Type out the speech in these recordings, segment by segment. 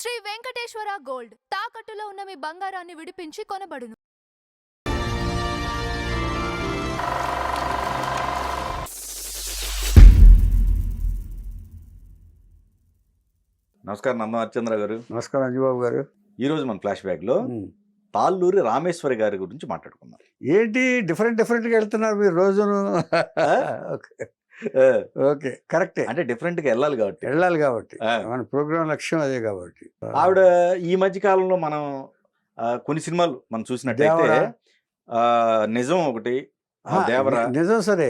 Shri Venkateswara gold తాకట్టులో ఉన్న మీ బంగారాన్ని విడిపించి కొనబడును. నమస్కారం నందం హరిచంద్ర గారు. నమస్కారం అంజబాబు గారు. ఈరోజు మన ఫ్లాష్ బ్యాక్లో తాళ్ళూరి రామేశ్వరి గారి గురించి మాట్లాడుకుందాం. ఏంటి డిఫరెంట్గా వెళ్తున్నారు మీరు రోజును? ఓకే, కరెక్టే. అంటే డిఫరెంట్గా వెళ్ళాలి కాబట్టి మన ప్రోగ్రామ్ లక్ష్యం అదే కాబట్టి. ఆవిడ ఈ మధ్య కాలంలో మనం కొన్ని సినిమాలు మనం చూసినట్టయితే నిజం ఒకటి, దేవర నిజం సరే,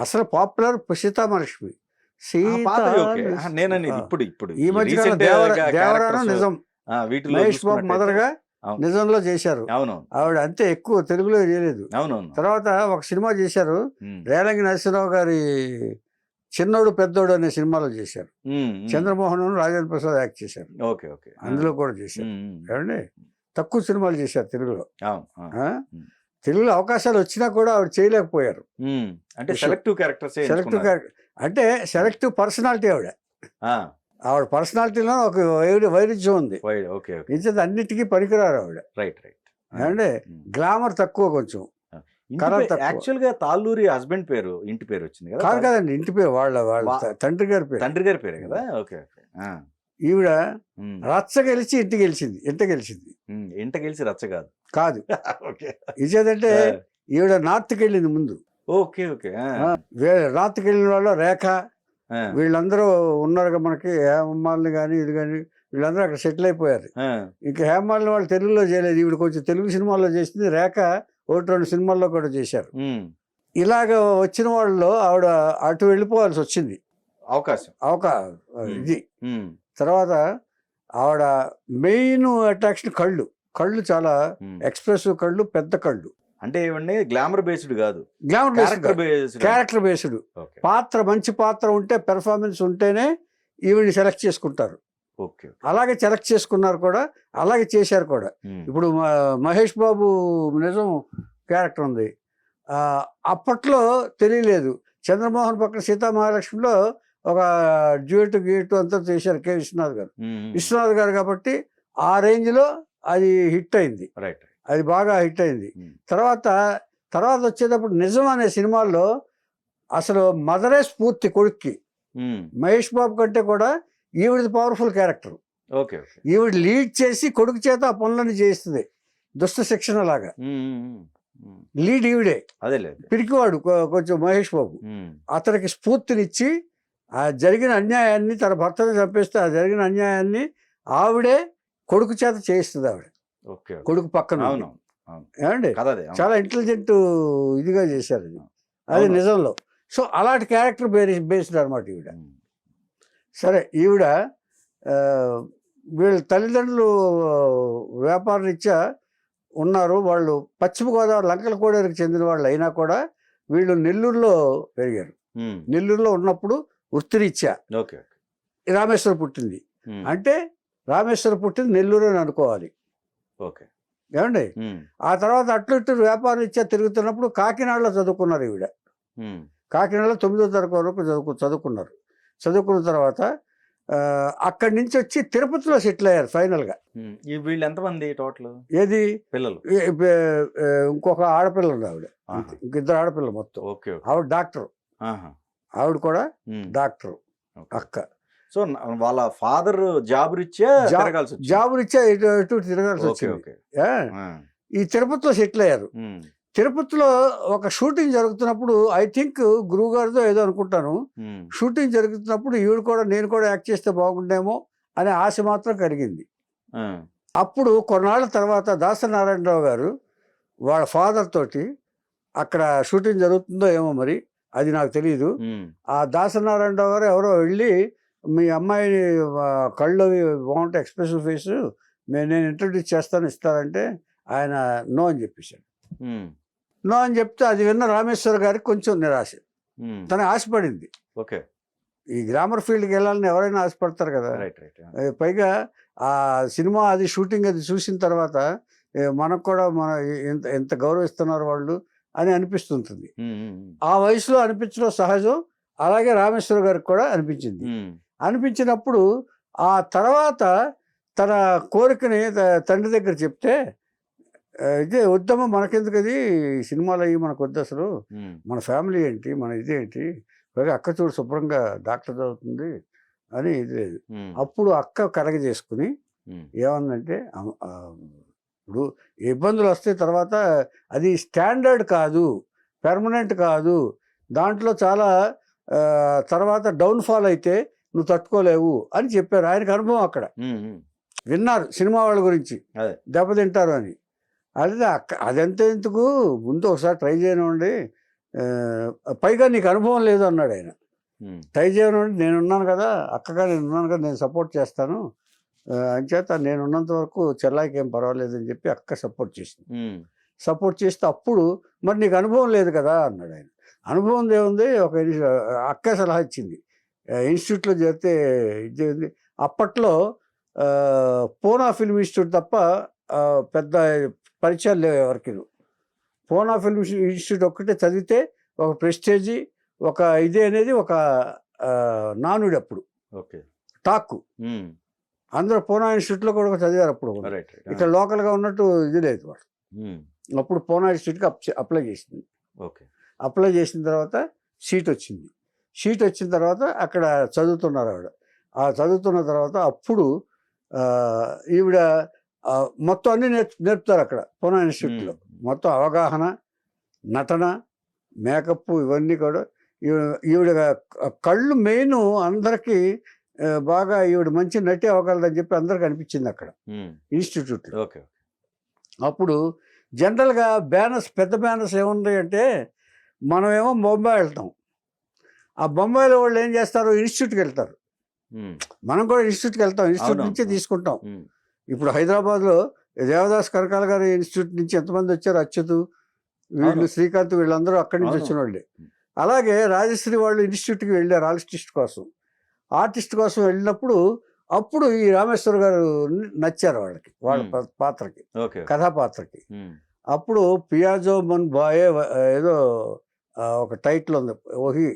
అసలు పాపులర్ సీతామహాలక్ష్మి నేననేది ఇప్పుడు ఈ మధ్య దేవరాను నిజం మహేష్ బాబు మదర్గా నిజంలో చేశారు. అవునవును, ఆవిడ అంతే, ఎక్కువ తెలుగులో చేయలేదు. అవునవును. తర్వాత ఒక సినిమా చేశారు, రేలంగి నరసింహరావు గారి చిన్నోడు పెద్దోడు అనే సినిమాలో చేశారు. చంద్రమోహన్ రాజేంద్ర ప్రసాద్ యాక్ట్ చేశారు. ఓకే ఓకే, అందులో కూడా చేశారు. ఏమండి, తక్కువ సినిమాలు చేశారు తెలుగులో. తెలుగులో అవకాశాలు వచ్చినా కూడా ఆవిడ చేయలేకపోయారు. అంటే సెలెక్టివ్ క్యారెక్టర్, అంటే సెలెక్టివ్ పర్సనాలిటీ ఆవిడ పర్సనాలిటీలో ఒక వైరుధ్యం ఉంది. ఇచ్చేది అన్నిటికీ పనికిరారు ఆవిడ. అంటే గ్లామర్ తక్కువ, కొంచెం యాక్చువల్ గా తాళ్ళూరి హస్బెండ్ పేరు, ఇంటి పేరు వచ్చింది కదా? కాదు కదండి, ఇంటి పేరు వాళ్ళ తండ్రి గారి పేరే కదా. Okay okay. ఈవిడ రచ్చ గెలిచి ఇంట గెలిచింది. ఇంట గెలిచి రచ్చ కాదు. ఇచ్చేదంటే ఈవిడ నార్త్కి వెళ్ళింది ముందు. Okay okay. నార్త్కి వెళ్ళిన వాళ్ళు రేఖ వీళ్ళందరూ ఉన్నారు మనకి, హేమమాలిని కానీ ఇది కానీ వీళ్ళందరూ అక్కడ సెటిల్ అయిపోయారు. ఇంకా హేమమాలిని వాళ్ళు తెలుగులో చేయలేదు, ఈవిడ కొంచెం తెలుగు సినిమాల్లో చేసింది. రేఖ 1-2 సినిమాల్లో కూడా చేశారు. ఇలాగ వచ్చిన వాళ్ళలో ఆవిడ అటు వెళ్ళిపోవాల్సి వచ్చింది, అవకాశం ఇది. తర్వాత ఆవిడ మెయిన్ అట్రాక్షన్ కళ్ళు చాలా ఎక్స్ప్రెసివ్ కళ్ళు, పెద్ద కళ్ళు. అంటే ఇవన్నీ గ్లామర్ బేస్డ్ కాదు, క్యారెక్టర్ బేస్డ్. మంచి పాత్ర ఉంటే, పెర్ఫార్మెన్స్ ఉంటేనే ఈవిడ్ని సెలెక్ట్ చేసుకుంటారు. అలాగే సెలెక్ట్ చేసుకున్నారు కూడా, అలాగే చేశారు కూడా. ఇప్పుడు మహేష్ బాబు నిజం క్యారెక్టర్ ఉంది, అప్పట్లో తెలియలేదు. చంద్రమోహన్ పక్కన సీతామహాలక్ష్మిలో ఒక డ్యూయట్ అంతా చేశారు కె. విశ్వనాథ్ గారు కాబట్టి ఆ రేంజ్లో అది హిట్ అయింది. అది బాగా హిట్ అయింది. తర్వాత వచ్చేటప్పుడు నిజం అనే సినిమాల్లో అసలు మదరే స్ఫూర్తి కొడుక్కి. మహేష్ బాబు కంటే కూడా ఈవిడది పవర్ఫుల్ క్యారెక్టర్. ఈవిడ లీడ్ చేసి కొడుకు చేత ఆ పనులను చేయిస్తుంది, దుష్ట శిక్షణ లాగా. లీడ్ ఈవిడే, పిరికివాడు కొంచెం మహేష్ బాబు. అతనికి స్ఫూర్తినిచ్చి ఆ జరిగిన అన్యాయాన్ని, తన భర్తను చంపేస్తే ఆ జరిగిన అన్యాయాన్ని ఆవిడే కొడుకు చేత చేయిస్తుంది. ఆవిడ కొడుకు పక్కన. ఏమండి, చాలా ఇంటెలిజెంట్ ఇదిగా చేశారు అది నిజంలో. సో అలాంటి క్యారెక్టర్ బేస్డ్ అనమాట ఈవిడ. సరే, ఈవిడ వీళ్ళ తల్లిదండ్రులు వ్యాపార రీత్యా ఉన్నారు. వాళ్ళు పశ్చిమ గోదావరి లంకల కోడేరుకు చెందిన వాళ్ళు అయినా కూడా వీళ్ళు నెల్లూరులో పెరిగారు. నెల్లూరులో ఉన్నప్పుడు వృత్తిరీత్యా రామేశ్వరం పుట్టింది. అంటే రామేశ్వరం పుట్టింది నెల్లూరు అని అనుకోవాలి. ఏమండి, ఆ తర్వాత అట్లు ఇట్లు వ్యాపారం ఇచ్చా తిరుగుతున్నప్పుడు కాకినాడలో చదువుకున్నారు ఈవిడ. కాకినాడలో 9వ తరగతి వరకు చదువుకున్నారు. చదువుకున్న తర్వాత అక్కడి నుంచి వచ్చి తిరుపతిలో సెటిల్ అయ్యారు ఫైనల్గా. వీళ్ళు ఎంతమంది టోటల్? ఏది పిల్లలు? ఇంకొక ఆడపిల్ల ఉంది ఆవిడ, ఇంకిద్దరు ఆడపిల్ల మొత్తం. ఆవిడ డాక్టర్, ఆవిడ కూడా డాక్టర్ అక్క. సో వాళ్ళ ఫాదర్ జాబ్ రీత్యా ఇటు తిరగాల్సి వచ్చింది. ఈ తిరుపతిలో సెటిల్ అయ్యారు. తిరుపతిలో ఒక షూటింగ్ జరుగుతున్నప్పుడు, ఐ థింక్ గురువు గారితో ఏదో అనుకుంటాను, షూటింగ్ జరుగుతున్నప్పుడు నేను కూడా యాక్ట్ చేస్తే బాగుండేమో అనే ఆశ మాత్రం కలిగింది. అప్పుడు కొన్నాళ్ళ తర్వాత దాసనారాయణరావు గారు వాళ్ళ ఫాదర్ తోటి, అక్కడ షూటింగ్ జరుగుతుందో ఏమో మరి అది నాకు తెలియదు, ఆ దాసనారాయణరావు గారు ఎవరో వెళ్ళి, మీ అమ్మాయిని కళ్ళు అవి బాగుంటాయి, ఎక్స్ప్రెసివ్ ఫేస్, నేను ఇంట్రడ్యూస్ చేస్తాను ఇస్తారంటే ఆయన నో అని చెప్పేశాడు. నో అని చెప్తే అది విన్న రామేశ్వర గారికి కొంచెం నిరాశ. తను ఆశపడింది, ఈ గ్లామర్ ఫీల్డ్కి వెళ్ళాలని ఎవరైనా ఆశపడతారు కదా. పైగా ఆ సినిమా అది షూటింగ్ అది చూసిన తర్వాత మనకు కూడా ఎంత గౌరవిస్తున్నారు వాళ్ళు అని అనిపిస్తుంటుంది. ఆ వయసులో అనిపించడం సహజం. అలాగే రామేశ్వర గారికి కూడా అనిపించింది. అనిపించినప్పుడు ఆ తర్వాత తన కోరికని తండ్రి దగ్గర చెప్తే ఇదే వద్దమ్మా మనకెందుకు అది సినిమాలు అయ్యి మనకు వద్దు అసలు మన ఫ్యామిలీ ఏంటి మన ఇదేంటి పైగా అక్క చూడు శుభ్రంగా డాక్టర్ చదువుతుంది అని ఇది లేదు. అప్పుడు అక్క కలగ చేసుకుని ఏమందంటే ఇప్పుడు ఇబ్బందులు వస్తే తర్వాత అది స్టాండర్డ్ కాదు, పెర్మనెంట్ కాదు, దాంట్లో చాలా తర్వాత డౌన్ఫాల్ అయితే నువ్వు తట్టుకోలేవు అని చెప్పారు. ఆయనకు అనుభవం అక్కడ విన్నారు సినిమా వాళ్ళ గురించి దెబ్బతింటారు అని. అదే అదంతా ఎందుకు ముందు ఒకసారి ట్రై చేయనివ్వండి, పైగా నీకు అనుభవం లేదు అన్నాడు ఆయన. ట్రై చేయనివ్వండి, నేనున్నాను కదా అక్కగా, నేనున్నాను కదా, నేను సపోర్ట్ చేస్తాను అంచేత నేనున్నంత వరకు చెల్లాయికి ఏం పర్వాలేదు అని చెప్పి అక్క సపోర్ట్ చేసింది. సపోర్ట్ చేస్తే అప్పుడు మరి నీకు అనుభవం లేదు కదా అన్నాడు ఆయన. అనుభవం ఏముంది, ఒక అక్క సలహా ఇచ్చింది, ఇన్స్టిట్యూట్లో చేరితే ఇది ఉంది. అప్పట్లో పూనా ఫిల్మ్ ఇన్స్టిట్యూట్ తప్ప పెద్ద పరిచయాలు లేవు ఎవరికి. పూనా ఫిల్మ్ ఇన్స్టిట్యూట్ ఒక్కటే చదివితే ఒక ప్రెస్టేజీ, ఒక ఇదే అనేది ఒక నానుడి అప్పుడు టాక్. అందరూ పూనా ఇన్స్టిట్యూట్లో కూడా చదివారు అప్పుడు. ఇక్కడ లోకల్గా ఉన్నట్టు ఇది లేదు వాళ్ళు. అప్పుడు పూనా ఇన్స్టిట్యూట్కి అప్లై చేసింది. అప్లై చేసిన తర్వాత సీట్ వచ్చింది. సీట్ వచ్చిన తర్వాత అక్కడ చదువుతున్నారు ఆవిడ. ఆ చదువుతున్న తర్వాత అప్పుడు ఈవిడ మొత్తం అన్నీ నేర్పుతారు అక్కడ పూనా ఇన్స్టిట్యూట్లో. మొత్తం అవగాహన, నటన, మేకప్ ఇవన్నీ కూడా. ఈవిడ కళ్ళు మెయిన్ అందరికీ బాగా ఈవిడ మంచి నటి అవ్వగలదని చెప్పి అందరికి అనిపించింది అక్కడ ఇన్స్టిట్యూట్లో. అప్పుడు జనరల్గా బ్యానర్స్, పెద్ద బ్యానర్స్ ఏముంది అంటే మనమేమో బొంబాయి వెళ్తాం, ఆ బొంబాయిలో వాళ్ళు ఏం చేస్తారు ఇన్స్టిట్యూట్కి వెళ్తారు. మనం కూడా ఇన్స్టిట్యూట్కి వెళ్తాం, ఇన్స్టిట్యూట్ నుంచే తీసుకుంటాం. ఇప్పుడు హైదరాబాద్లో దేవదాస్ కరకాల గారి ఇన్స్టిట్యూట్ నుంచి ఎంతమంది వచ్చారు, అచ్యుత్ వీళ్ళు, శ్రీకాంత్, వీళ్ళందరూ అక్కడి నుంచి వచ్చిన వాళ్ళే. అలాగే రాజశ్రీ వాళ్ళు ఇన్స్టిట్యూట్కి వెళ్ళారు ఆర్టిస్ట్ కోసం వెళ్ళినప్పుడు అప్పుడు ఈ రామేశ్వర్ గారు నచ్చారు వాళ్ళకి, వాళ్ళ పాత్రకి, కథాపాత్రకి. అప్పుడు పియాజో మన్ బాయే ఏదో ఒక టైటిల్ ఉంది, ఓహి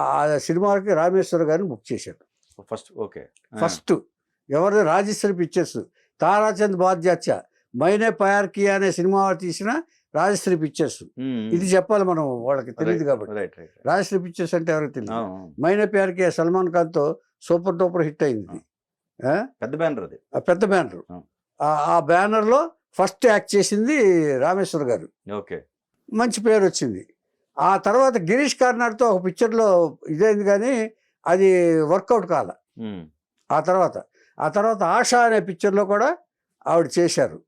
ఆ సినిమాకి రామేశ్వర్ గారిని బుక్ చేశారు ఫస్ట్. ఎవరు? రాజేశ్వరి పిక్చర్స్, తారాచంద్ బాధ్యాచ, మైనే ప్యార్ కియా అనే సినిమా తీసిన రాజశ్రీ పిక్చర్స్. ఇది చెప్పాలి మనం, వాళ్ళకి తెలియదు కాబట్టి. రాజశ్రీ పిక్చర్స్ అంటే ఎవరికి తెలియదు. మైనే ప్యార్ కియా సల్మాన్ ఖాన్తో సూపర్ డూపర్ హిట్ అయింది, పెద్ద బ్యానర్ అది, పెద్ద బ్యానర్. ఆ బ్యానర్లో ఫస్ట్ యాక్ట్ చేసింది రామేశ్వర్ గారు. మంచి పేరు వచ్చింది. ఆ తర్వాత గిరీష్ కార్నాడ్తో ఒక పిక్చర్లో ఇదైంది కానీ అది వర్కౌట్ కాల. ఆ తర్వాత ఆశా అనే పిక్చర్లో కూడా ఆవిడ చేశారు.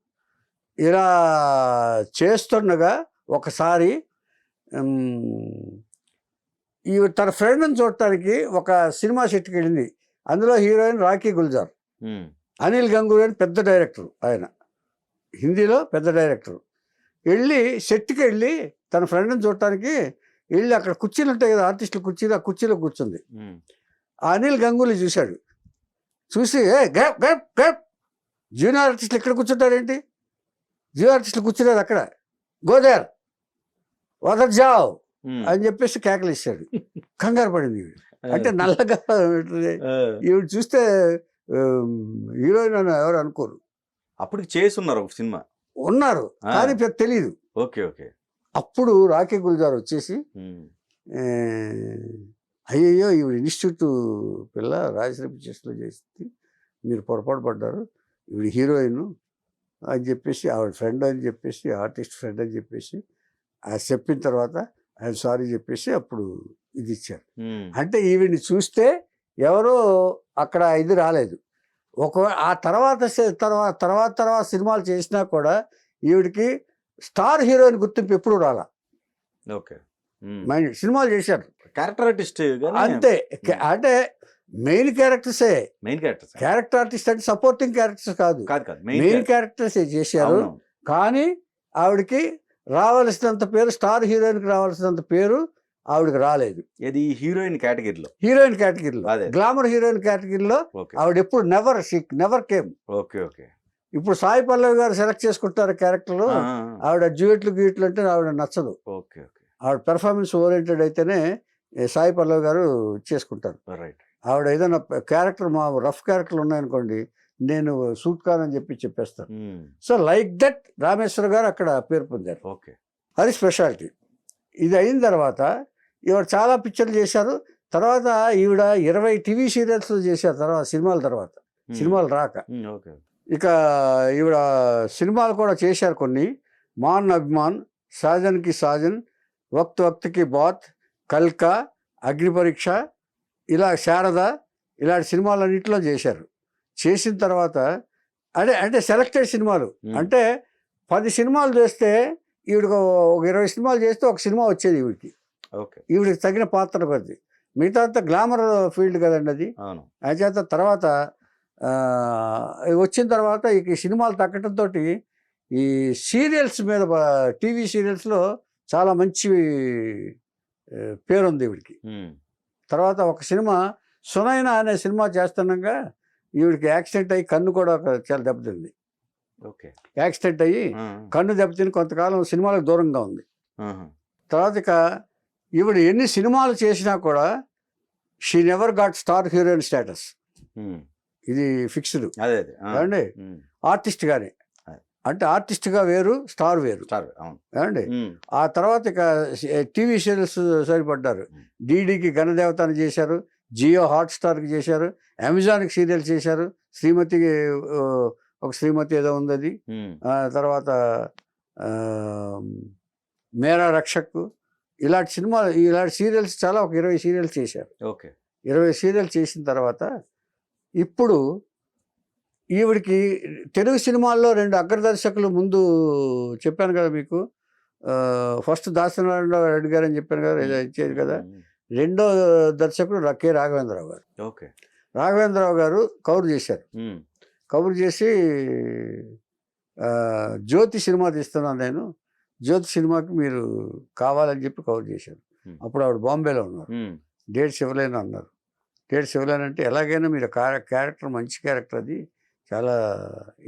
ఇలా చేస్తుండగా ఒకసారి ఈవిడ తన ఫ్రెండ్ని చూడటానికి ఒక సినిమా సెట్కి వెళ్ళింది. అందులో హీరోయిన్ రాఖీ గుల్జార్, అనిల్ గంగూలీ అని పెద్ద డైరెక్టర్, ఆయన హిందీలో పెద్ద డైరెక్టర్. వెళ్ళి సెట్కి వెళ్ళి తన ఫ్రెండ్ని చూడటానికి వెళ్ళి అక్కడ కుర్చీలు ఉంటాయి కదా ఆర్టిస్టులు కుర్చీలు, ఆ కుర్చీలో కూర్చుంది. ఆ అనిల్ గంగూలీ చూశాడు. చూసి గ్యాప్ గ్యాప్ గ్యాప్, జూనియర్ ఆర్టిస్టులు ఎక్కడ కూర్చుంటారేంటి, జూనియర్ ఆర్టిస్టులు కూర్చున్నారు అక్కడ, గోదేర్ వదర్ జావ్ అని చెప్పేసి కేకలేసాడు. కంగారు పడింది ఈవిడ. అంటే నల్లగా ఈవిడ చూస్తే హీరోయిన్ అని ఎవరు అనుకోరు. అప్పుడు చేస్తున్నారు ఒక సినిమా ఉన్నారు కానీ తెలియదు. అప్పుడు రాఖీ గుల్జార్ వచ్చేసి అయ్యయ్యో ఈవిడ ఇన్స్టిట్యూట్ పిల్ల రాజశ్రీ పిక్చర్స్లో చేసింది, మీరు పొరపాటు పడ్డారు, ఈవిడ హీరోయిన్ అని చెప్పేసి, ఆవిడ ఫ్రెండ్ అని చెప్పేసి, ఆర్టిస్ట్ ఫ్రెండ్ అని చెప్పేసి చెప్పిన తర్వాత ఆయన సారీ చెప్పేసి అప్పుడు ఇది ఇచ్చారు. అంటే ఈవిడ్ని చూస్తే ఎవరో అక్కడ ఇది రాలేదు. ఒకవేళ ఆ తర్వాత సినిమాలు చేసినా కూడా ఈవిడికి స్టార్ హీరోయిన్ గుర్తింపు ఎప్పుడు రాలా. సినిమాలు చేశారు క్యారెక్టర్ ఆర్టిస్ట్ అంతే. అంటే మెయిన్ క్యారెక్టర్సే, క్యారెక్టర్ ఆర్టిస్ట్ అంటే సపోర్టింగ్ క్యారెక్టర్స్ కాదు, మెయిన్ క్యారెక్టర్సే చేశారు. కానీ ఆవిడకి రావాల్సినంత పేరు, స్టార్ హీరోయిన్కి రావాల్సినంత పేరు ఆవిడకి రాలేదు. ఇది హీరోయిన్ కేటగిరీలో, గ్లామర్ హీరోయిన్ కేటగిరీలో ఆవిడ ఎప్పుడు నెవర్ కేమ్. ఇప్పుడు సాయి పల్లవి గారు సెలెక్ట్ చేసుకుంటారు క్యారెక్టర్లు, ఆవిడ డ్యూయెట్లు గీట్లు అంటే ఆవిడ నచ్చదు. ఆవిడ పెర్ఫార్మెన్స్ ఓరియంటెడ్ అయితేనే సాయి పల్లవి గారు చేసుకుంటారు. ఆవిడ ఏదైనా క్యారెక్టర్ మా రఫ్ క్యారెక్టర్లు ఉన్నాయనుకోండి, నేను సూట్ కానని చెప్పేస్తాను. సో లైక్ దట్ రామేశ్వర గారు అక్కడ పేరు పొందారు. ఓకే, అది స్పెషాలిటీ. ఇది అయిన తర్వాత ఈవిడ చాలా పిక్చర్లు చేశారు. తర్వాత ఈవిడ 20 టీవీ సీరియల్స్ చేశారు తర్వాత, సినిమాల తర్వాత, సినిమాలు రాక. ఓకే, ఇక ఈవిడ సినిమాలు కూడా చేశారు కొన్ని. మాన్ అభిమాన్, సాజన్కి సాజన్, వక్త్ వక్త్కి బాత్, కల్కా, అగ్ని పరీక్ష, ఇలా శారద, ఇలాంటి సినిమాలన్నింటిలో చేశారు. చేసిన తర్వాత అంటే సెలెక్టెడ్ సినిమాలు, అంటే 10 సినిమాలు చేస్తే ఈవిడకు ఒక 20 సినిమాలు చేస్తే ఒక సినిమా వచ్చేది ఈవిడికి. ఓకే, ఈవిడికి తగిన పాత్ర కొద్ది. మిగతా అంతా గ్లామర్ ఫీల్డ్ కదండి అది. చేత తర్వాత వచ్చిన తర్వాత ఈ సినిమాలు తగ్గటంతో ఈ సీరియల్స్ మీద, టీవీ సీరియల్స్లో చాలా మంచి పేరుంది ఈవిడికి. తర్వాత ఒక సినిమా సునైన అనే సినిమా చేస్తుండగా ఈవిడికి యాక్సిడెంట్ అయ్యి కన్ను కూడా చాలా దెబ్బతింది. ఓకే, యాక్సిడెంట్ అయ్యి కన్ను దెబ్బతిని కొంతకాలం సినిమాలకు దూరంగా ఉంది. తర్వాత ఇక ఈవిడ ఎన్ని సినిమాలు చేసినా కూడా she never got star heroine status. ఇది ఫిక్స్డ్ ఏమండి. ఆర్టిస్ట్ గానే, అంటే ఆర్టిస్ట్గా వేరు, స్టార్ వేరు ఏమండి. ఆ తర్వాత ఇక టీవీ సీరియల్స్ సరిపడ్డారు. డీడీకి ఘనదేవతని చేశారు, జియో హాట్స్టార్కి చేశారు, అమెజాన్కి సీరియల్ చేశారు. శ్రీమతికి ఒక శ్రీమతి ఏదో ఉంది అది. తర్వాత మేరా రక్షక్, ఇలాంటి సినిమాలు, ఇలాంటి సీరియల్స్ చాలా ఒక 20 సీరియల్స్ చేశారు. ఓకే, 20 సీరియల్ చేసిన తర్వాత ఇప్పుడు ఈవిడికి తెలుగు సినిమాల్లో 2 అగ్రదర్శకులు ముందు చెప్పాను కదా మీకు. ఫస్ట్ దాసనారాయణ రెడ్డి గారు అని చెప్పాను కదా, ఇచ్చేది కదా. రెండో దర్శకుడు కె రాఘవేంద్రరావు గారు. ఓకే, రాఘవేంద్రరావు గారు కవర్ చేశారు. కవర్ చేసి జ్యోతి సినిమా తీస్తున్నాను నేను, జ్యోతి సినిమాకి మీరు కావాలని చెప్పి కవర్ చేశారు. అప్పుడు ఆవిడ బాంబేలో ఉన్నారు. డేట్స్ ఇవ్వలేను అన్నారు. డేట్స్ ఇవ్వలేను అంటే ఎలాగైనా మీరు క్యారెక్టర్ మంచి క్యారెక్టర్, అది చాలా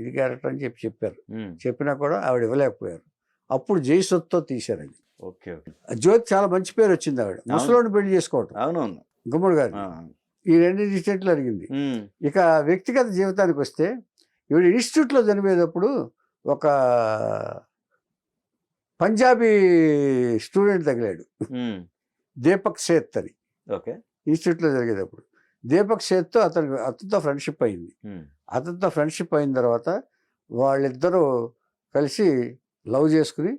ఇది క్యారెక్టర్ అని చెప్పారు. చెప్పినా కూడా ఆవిడ ఇవ్వలేకపోయారు. అప్పుడు జైసొత్తో తీశారు అది. ఓకే, జ్యోతి చాలా మంచి పేరు వచ్చింది. ఆవిడ ముసలోని పెళ్లి చేసుకోవటం, అవునవును, గుమ్మడి గారు. ఈ 2 ఇన్సిడెంట్లు అడిగింది. ఇక వ్యక్తిగత జీవితానికి వస్తే ఈవిడ ఇన్స్టిట్యూట్లో చనిపోయేటప్పుడు ఒక పంజాబీ స్టూడెంట్ తగిలాడు, దీపక్ సేత్ అని. ఓకే, ఇన్స్టిట్యూట్లో జరిగేటప్పుడు దీపక్ సేత్తో అతనితో ఫ్రెండ్షిప్ అయింది. అతనితో ఫ్రెండ్షిప్ అయిన తర్వాత వాళ్ళిద్దరూ కలిసి లవ్ చేసుకుని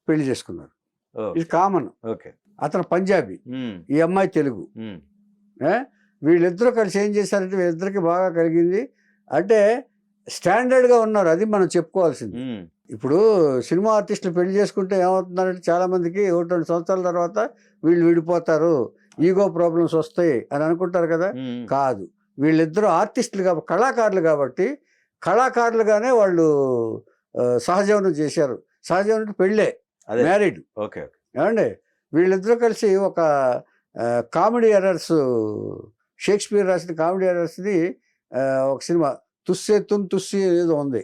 పెళ్లి చేసుకున్నారు. ఇది కామన్. ఓకే, అతను పంజాబీ, ఈ అమ్మాయి తెలుగు. వీళ్ళిద్దరూ కలిసి ఏం చేశారంటే వీళ్ళిద్దరికి బాగా కలిగింది. అంటే స్టాండర్డ్గా ఉన్నారు, అది మనం చెప్పుకోవాల్సింది. ఇప్పుడు సినిమా ఆర్టిస్టులు పెళ్లి చేసుకుంటే ఏమవుతుందంటే చాలామందికి 1-2 సంవత్సరాల తర్వాత వీళ్ళు విడిపోతారు, ఈగో ప్రాబ్లమ్స్ వస్తాయి అని అనుకుంటారు కదా. కాదు, వీళ్ళిద్దరూ ఆర్టిస్టులు కాబట్టి, కళాకారులు కాబట్టి, కళాకారులుగానే వాళ్ళు సహజీవనం చేశారు. సహజీవనం పెళ్ళే, మ్యారీడ్. ఓకే, ఏమండి. వీళ్ళిద్దరూ కలిసి ఒక కామెడీ ఎర్రర్స్, షేక్స్పియర్ రాసిన కామెడీ ఎర్రర్స్ది ఒక సినిమా తుస్సే తున్ తుస్సి ఏదో ఉంది,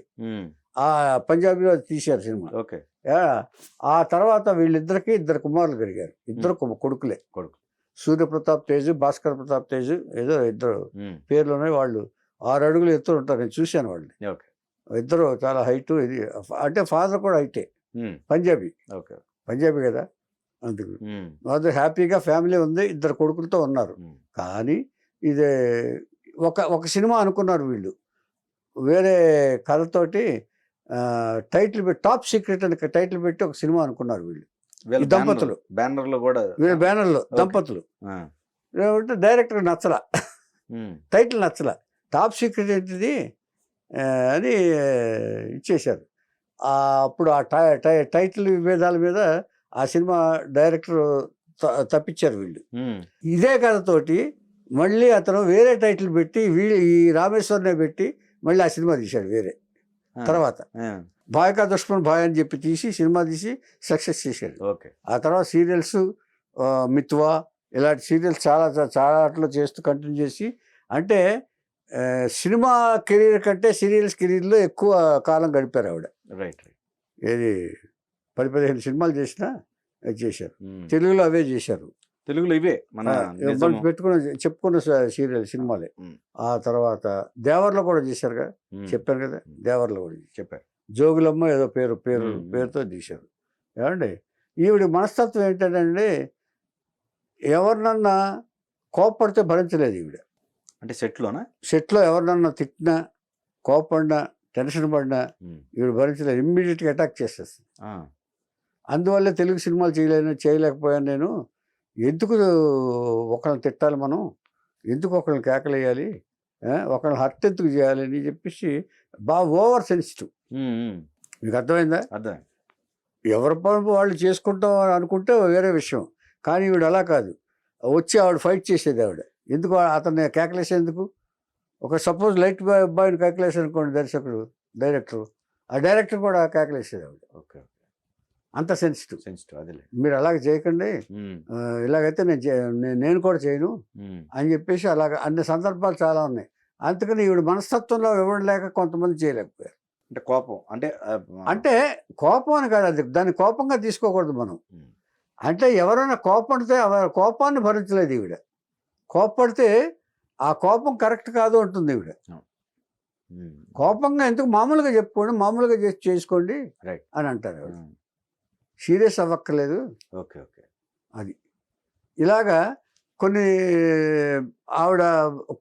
ఆ పంజాబీలో తీశారు సినిమా. ఓకే, ఆ తర్వాత వీళ్ళిద్దరికి 2 కుమారులు కలిగారు. 2 కొడుకులే. సూర్యప్రతాప్ తేజ్, భాస్కర్ ప్రతాప్ తేజ్, ఏదో 2 పేర్లు ఉన్నాయి. వాళ్ళు 6 అడుగులు ఎత్తులు ఉంటారు, నేను చూశాను వాళ్ళని. ఇద్దరు చాలా హైటు. ఇది అంటే ఫాదర్ కూడా హైటే, పంజాబీ. పంజాబీ కదా, అందుకు వాళ్ళు హ్యాపీగా ఫ్యామిలీ ఉంది, 2 కొడుకులతో ఉన్నారు. కానీ ఇది ఒక సినిమా అనుకున్నారు వీళ్ళు, వేరే కథతోటి టైటిల్ పెట్టి, టాప్ సీక్రెట్ అని టైటిల్ పెట్టి ఒక సినిమా అనుకున్నారు వీళ్ళు. ఈ దంపతులు బ్యానర్లో కూడా, వీళ్ళ బ్యానర్లో దంపతులు. డైరెక్టర్ నచ్చల, టైటిల్ నచ్చల, టాప్ సీక్రెట్ ఏంటిది అని ఇచ్చేశారు. అప్పుడు ఆ టైటిల్ విభేదాల మీద ఆ సినిమా డైరెక్టర్ తప్పించారు వీళ్ళు. ఇదే కథతోటి మళ్ళీ అతను వేరే టైటిల్ పెట్టి ఈ రామేశ్వర్నే పెట్టి మళ్ళీ ఆ సినిమా తీశాడు వేరే. తర్వాత భాయకా దుష్మన్ భాయ్ అని చెప్పి తీసి సినిమా తీసి సక్సెస్ చేశాడు. ఆ తర్వాత సీరియల్స్, మిత్వా, ఇలాంటి సీరియల్స్ చాలా అట్లా చేస్తూ కంటిన్యూ చేసి, అంటే సినిమా కెరీర్ కంటే సీరియల్స్ కెరీర్లో ఎక్కువ కాలం గడిపారు ఆవిడ. ఏది 10-15 సినిమాలు చేసినా చేశారు. తెలుగులో అవే చేశారు. తెలుగులో ఇవే మన నిజము. పెట్టుకున్న చెప్పుకున్న సీరియల్ సినిమాలే. ఉమ్. ఆ తర్వాత దేవర్లో కూడా చేశారుగా, ఉమ్. చెప్పాను కదా, దేవర్లో కూడా చేశారు. చెప్పారు. జోగులమ్మ ఏదో పేరు ఉమ్. పేరుతో తీశారు. ఏమండి ఈవిడ మనస్తత్వం ఏంటంటే ఎవరినన్నా కోప్పడితే భరించలేదు ఈవిడ. అంటే సెట్లోనా? సెట్లో ఎవరినన్నా తిట్టినా, కోపడినా, టెన్షన్ పడినా ఈవిడ భరించలేదు, ఇమ్మీడియట్గా అటాక్ చేసేస్తుంది. అందువల్లే తెలుగు సినిమాలు చేయలేకపోయాను నేను. ఎందుకు ఒకళ్ళని తిట్టాలి మనం, ఎందుకు ఒకళ్ళని కేకలేయాలి, ఒకళ్ళని హర్ట్ ఎందుకు చేయాలి అని చెప్పేసి బాగా ఓవర్ సెన్సిటివ్. మీకు అర్థమైందా? అర్థం. ఎవరి పనులు వాళ్ళు చేసుకుంటాం అని అనుకుంటే వేరే విషయం, కానీ ఈవిడ అలా కాదు. వచ్చి ఆవిడ ఫైట్ చేసేది ఆవిడ. ఎందుకు అతన్ని కేకలేసేందుకు? ఒక సపోజ్ లైట్ అబ్బాయిని కేకలేసి అనుకోండి డైరెక్టర్, ఆ డైరెక్టర్ కూడా కేకలేసేది ఆవిడ. ఓకే. అంత సెన్సిటివ్. అదేలే. మీరు అలాగే చేయకండి, ఇలాగైతే నేను కూడా చేయను అని చెప్పేసి అలాగ అన్ని సందర్భాలు చాలా ఉన్నాయి. అందుకని ఈవిడ మనస్తత్వంలో ఇవ్వడం లేక కొంతమంది చేయలేకపోయారు. అంటే కోపం అంటే కోపం అని కాదు, అది దాన్ని కోపంగా తీసుకోకూడదు మనం. అంటే ఎవరైనా కోపడితే కోపాన్ని భరించలేదు ఈవిడ. కోపడితే ఆ కోపం కరెక్ట్ కాదు అంటుంది ఈవిడ. కోపంగా ఎందుకు, మామూలుగా చెప్పుకోండి, మామూలుగా చేసుకోండి అని అంటారు ఆవిడ. సీరియస్ అవ్వక్కర్లేదు. ఓకే. అది ఇలాగా కొన్ని ఆవిడ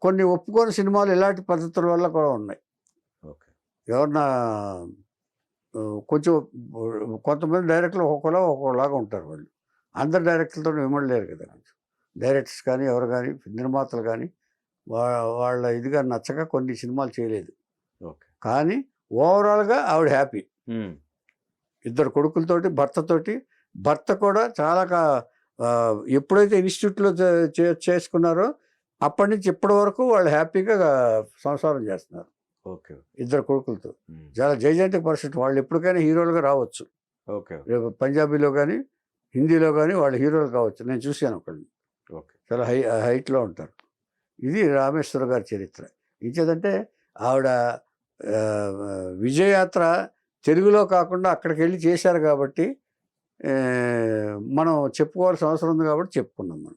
కొన్ని ఒప్పుకోని సినిమాలు ఇలాంటి పద్ధతుల వల్ల కూడా ఉన్నాయి. ఎవరన్నా కొంచెం కొంతమంది డైరెక్టర్లు ఒక్కొక్కలాగా ఉంటారు. వాళ్ళు అందరు డైరెక్టర్లతో విమడలేరు కదా. డైరెక్టర్స్ కానీ ఎవరు కానీ నిర్మాతలు కానీ వాళ్ళ ఇదిగా నచ్చక కొన్ని సినిమాలు చేయలేదు. కానీ ఓవరాల్గా ఆవిడ హ్యాపీ. ఇద్దరు కొడుకులతోటి, భర్త కూడా చాలా ఎప్పుడైతే ఇన్స్టిట్యూట్లో చేసుకున్నారో అప్పటి నుంచి ఇప్పటి వరకు వాళ్ళు హ్యాపీగా సంసారం చేస్తున్నారు. ఇద్దరు కొడుకులతో చాలా జైజాంటిక్ పరిస్థితి. వాళ్ళు ఎప్పటికైనా హీరోలుగా రావచ్చు. రేపు పంజాబీలో కానీ హిందీలో కానీ వాళ్ళు హీరోలు కావచ్చు. నేను చూశాను ఒకళ్ళు, చాలా హైట్లో ఉంటారు. ఇది రామేశ్వర గారి చరిత్ర. ఇంకేదంటే ఆవిడ విజయయాత్ర తెలుగులో కాకుండా అక్కడికి వెళ్ళి చేశారు కాబట్టి మనం చెప్పుకోవాల్సిన అవసరం ఉంది కాబట్టి చెప్పుకున్నాం మనం.